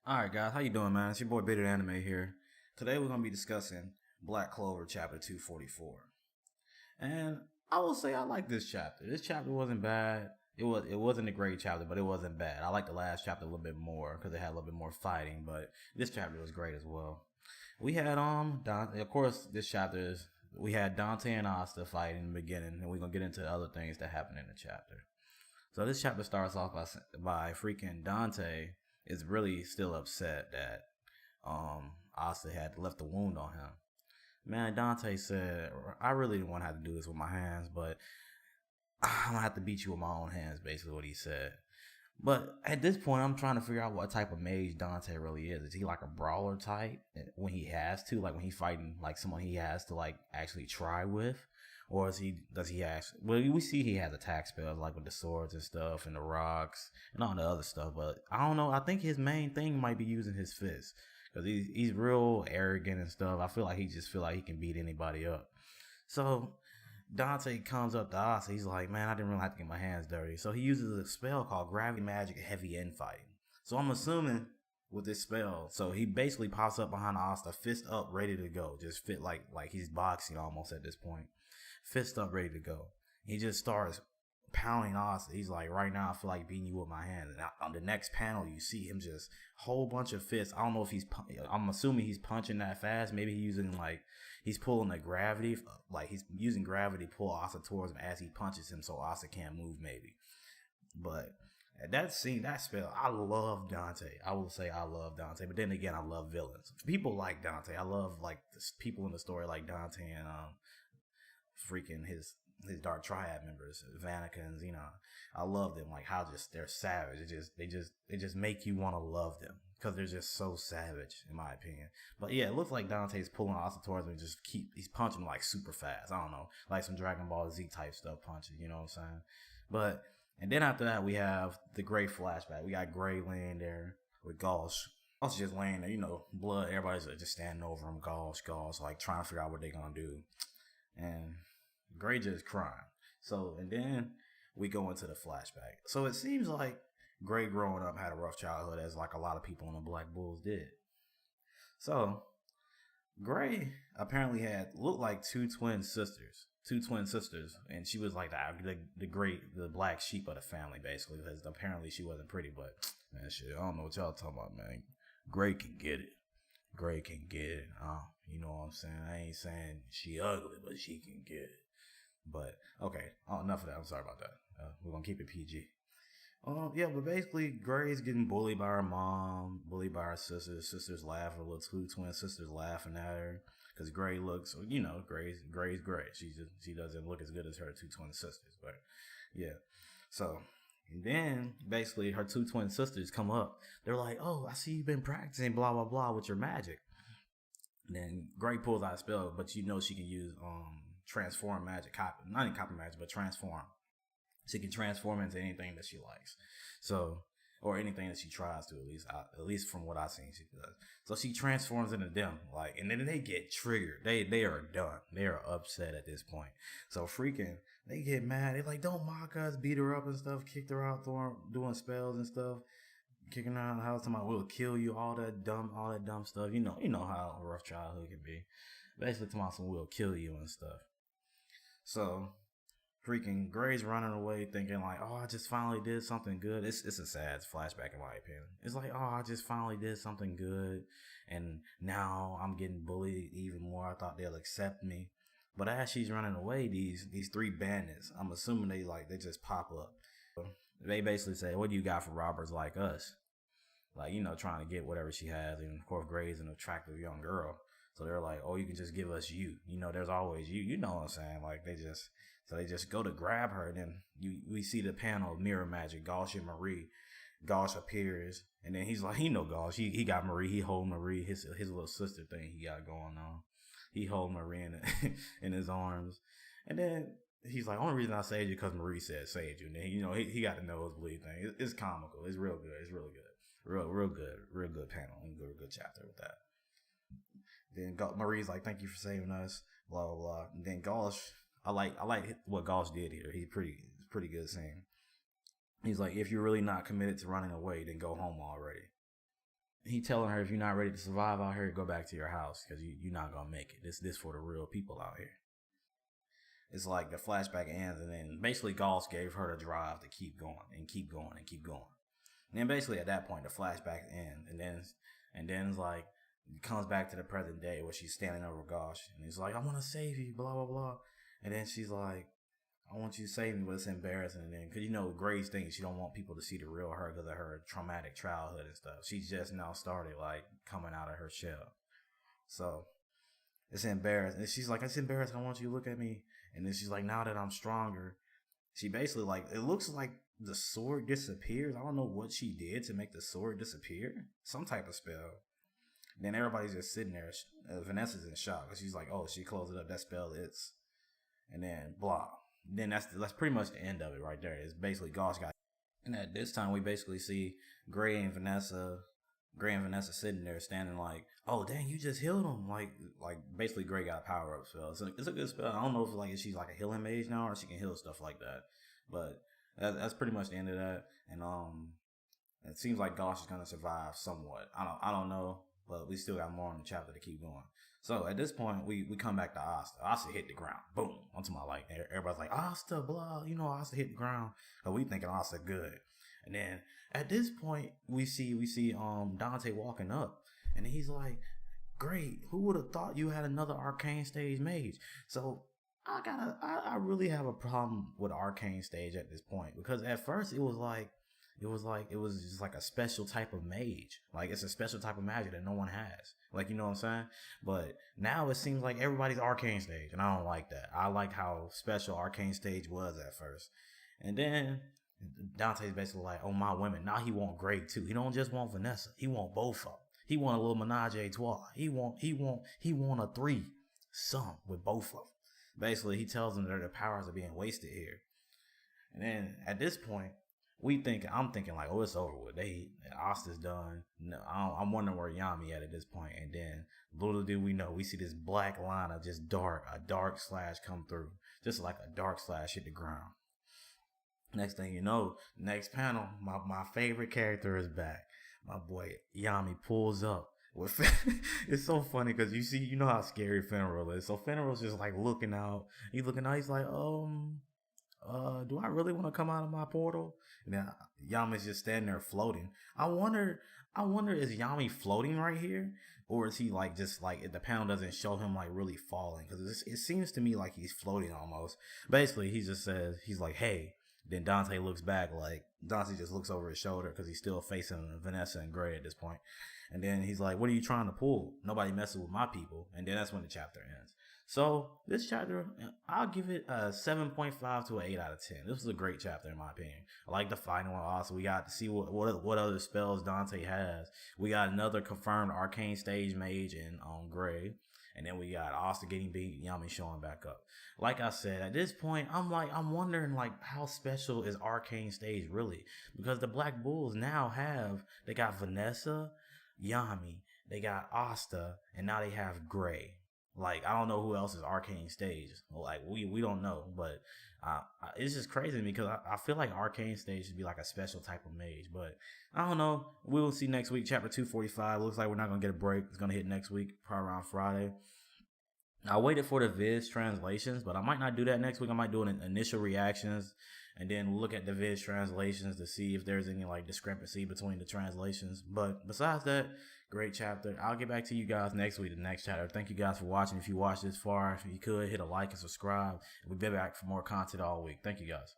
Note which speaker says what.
Speaker 1: Alright guys, how you doing, man? It's your boy Bitter Anime here. Today we're gonna be discussing Black Clover chapter 244. And I will say I like this chapter. This chapter wasn't bad. It wasn't a great chapter, but it wasn't bad. I like the last chapter a little bit more because it had a little bit more fighting, but this chapter was great as well. We had Dante, of course this chapter is we had Dante and Asta fighting in the beginning, and we're gonna get into other things that happen in the chapter. So this chapter starts off by freaking Dante is really still upset that Asta had left the wound on him. Man, Dante said, I really didn't want to have to do this with my hands, but I'm gonna have to beat you with my own hands, basically what he said. But at this point, I'm trying to figure out what type of mage Dante really is. Is he like a brawler type when he has to, like when he's fighting like someone he has to like actually try with, or does he actually? Well, we see he has attack spells like with the swords and stuff and the rocks and all the other stuff. But I don't know. I think his main thing might be using his fists because he's real arrogant and stuff. I feel like he just feel like he can beat anybody up. So Dante comes up to us. He's like, man, I didn't really have to get my hands dirty. So he uses a spell called Gravity Magic Heavy Infighting. So I'm assuming with this spell, so he basically pops up behind Asta, fist up, ready to go. Just fit like he's boxing almost at this point. Fist up, ready to go. He just starts pounding Asta. He's like, right now I feel like beating you with my hand. And on the next panel, you see him just whole bunch of fists. I don't know if I'm assuming he's punching that fast. Maybe he's using he's pulling the gravity, like he's using gravity to pull Asta towards him as he punches him so Asta can't move maybe. But at that scene, that spell, I love Dante. I will say I love Dante, but then again, I love villains. People like Dante. I love like people in the story like Dante and freaking his Dark Triad members, Vanicans. I love them. Like how just they're savage. They just make you want to love them because they're just so savage, in my opinion. But yeah, it looks like Dante's pulling Asta towards him and he's punching like super fast. I don't know, like some Dragon Ball Z type stuff punches. You know what I'm saying? But and then after that, we have the Grey flashback. We got Grey laying there with Gauche. Gauche just laying there, blood. Everybody's just standing over him. Gauche, like trying to figure out what they're gonna do. And Grey just crying. So, and then we go into the flashback. So it seems like Grey growing up had a rough childhood, as like a lot of people in the Black Bulls did. So, Grey apparently looked like two twin sisters. And she was like the black sheep of the family, basically, because apparently she wasn't pretty. But man, shit, I don't know what y'all talking about, man. Grey can get it. Grey can get it. You know what I'm saying? I ain't saying she ugly, but she can get it. But okay, enough of that. I'm sorry about that. We're gonna keep it PG. Yeah, but basically, Grey's getting bullied by her mom, bullied by her sisters. Sisters laughing, little two twin sisters laughing at her because Grey looks, Grey's Grey. She doesn't look as good as her two twin sisters, but yeah. So, and then basically her two twin sisters come up. They're like, "Oh, I see you've been practicing blah blah blah with your magic." And then Grey pulls out a spell, but she can use transform magic, not even copy magic, but transform. She can transform into anything that she likes. So, or anything that she tries to, at least from what I've seen, she does. So she transforms into them, and then they get triggered. They are done. They are upset at this point. So freaking, they get mad. They're like, "Don't mock us," beat her up and stuff, kicked her out, doing spells and stuff, kicking her out of the house. Somebody will kill you. All that dumb stuff. You know how a rough childhood can be. Basically, tomorrow will kill you and stuff. So, freaking Grey's running away thinking like, "Oh, I just finally did something good." It's a sad flashback in my opinion. It's like, "Oh, I just finally did something good, and now I'm getting bullied even more. I thought they'll accept me." But as she's running away, these three bandits, I'm assuming they just pop up. They basically say, "What do you got for robbers like us?" Like, trying to get whatever she has. And of course, Grey's an attractive young girl. So they're like, "Oh, you can just give us you. There's always you." You know what I'm saying? Like they just go to grab her. And then we see the panel of mirror magic, Gauche and Marie. Gauche appears, and then he's like, Gauche. He got Marie. He hold Marie, his little sister thing he got going on. He hold Marie in his arms, and then he's like, "Only reason I saved you because Marie said saved you." And then he got the nosebleed thing. It's comical. It's real good. It's really good. Real good panel and real good chapter with that. Then Marie's like, "Thank you for saving us," blah blah blah. And then Gauche, I like what Gauche did here. He's pretty good scene. He's like, "If you're really not committed to running away, then go home already." he telling her, if you're not ready to survive out here, go back to your house because you're not gonna make it. This for the real people out here. It's like the flashback ends, and then basically Gauche gave her the drive to keep going and keep going and keep going. And then basically at that point the flashback ends, and then it's like it comes back to the present day where she's standing over Gauche, and he's like, I want to save you, blah blah blah. And then she's like, I want you to save me, but it's embarrassing. And then, because Gray's thing, she don't want people to see the real her because of her traumatic childhood and stuff. She's just now started like coming out of her shell, so it's embarrassing. And she's like, it's embarrassing. I want you to look at me. And then she's like, now that I'm stronger, she basically like, it looks like the sword disappears. I don't know what she did to make the sword disappear. Some type of spell. And then everybody's just sitting there. Vanessa's in shock because she's like, oh, she closed it up. That spell is, and then blah. Then that's pretty much the end of it right there. It's basically Gauche got. And at this time, we basically see Gray and Vanessa sitting there standing like, oh dang, you just healed him. Like basically Gray got a power up spell. So it's a good spell. I don't know if she's like a healing mage now or she can heal stuff like that. But that's pretty much the end of that. And it seems like Gauche is gonna survive somewhat. I don't know, but we still got more in the chapter to keep going. So at this point, we come back to Asta. Asta hit the ground. Boom. Onto my like everybody's like, Asta, blah, Asta hit the ground. But we thinking Asta good. And then at this point, we see Dante walking up, and he's like, "Great, who would have thought you had another Arcane stage mage?" So I really have a problem with Arcane stage at this point, because at first it was just like a special type of mage, like it's a special type of magic that no one has, like, you know what I'm saying? But now it seems like everybody's Arcane stage, and I don't like that. I like how special Arcane stage was at first, and then Dante's basically like, oh, my women. Now he want Grey too. He don't just want Vanessa. He want both of them. He want a little menage a trois. He want a threesome with both of them. Basically, he tells them that their powers are being wasted here. And then at this point, I'm thinking like, oh, it's over with. Asta's done. No, I'm wondering where Yami at this point. And then little do we know, we see this black line of just a dark slash come through, just like a dark slash hit the ground. Next thing you know, next panel, my favorite character is back. My boy Yami pulls up. It's so funny because you know how scary Fenrir is. So Fenrir's just like looking out. He's looking out. He's like, do I really want to come out of my portal? And then Yami's just standing there floating. I wonder, is Yami floating right here? Or is he like just like, if the panel doesn't show him like really falling? Because it seems to me like he's floating almost. Basically, he just says, he's like, hey. Then Dante looks back, like Dante just looks over his shoulder because he's still facing Vanessa and Grey at this point. And then he's like, what are you trying to pull? Nobody messes with my people. And then that's when the chapter ends. So this chapter, I'll give it a 7.5 to an 8 out of 10. This was a great chapter in my opinion. I like the final one also. We got to see what other spells Dante has. We got another confirmed Arcane stage mage in Grey. And then we got Asta getting beat, Yami showing back up. Like I said, at this point, I'm wondering like how special is Arcane stage really? Because the Black Bulls now they got Vanessa, Yami, they got Asta, and now they have Grey. Like, I don't know who else is Arcane stage. Like, we don't know, but it's just crazy to me because I feel like Arcane stage should be like a special type of mage. But I don't know. We will see next week, chapter 245. Looks like we're not going to get a break. It's going to hit next week, probably around Friday. I waited for the Viz translations, but I might not do that next week. I might do an initial reactions and then look at the Viz translations to see if there's any like discrepancy between the translations. But besides that, great chapter. I'll get back to you guys next week, the next chapter. Thank you guys for watching. If you watched this far, if you could, hit a like and subscribe. We'll be back for more content all week. Thank you guys.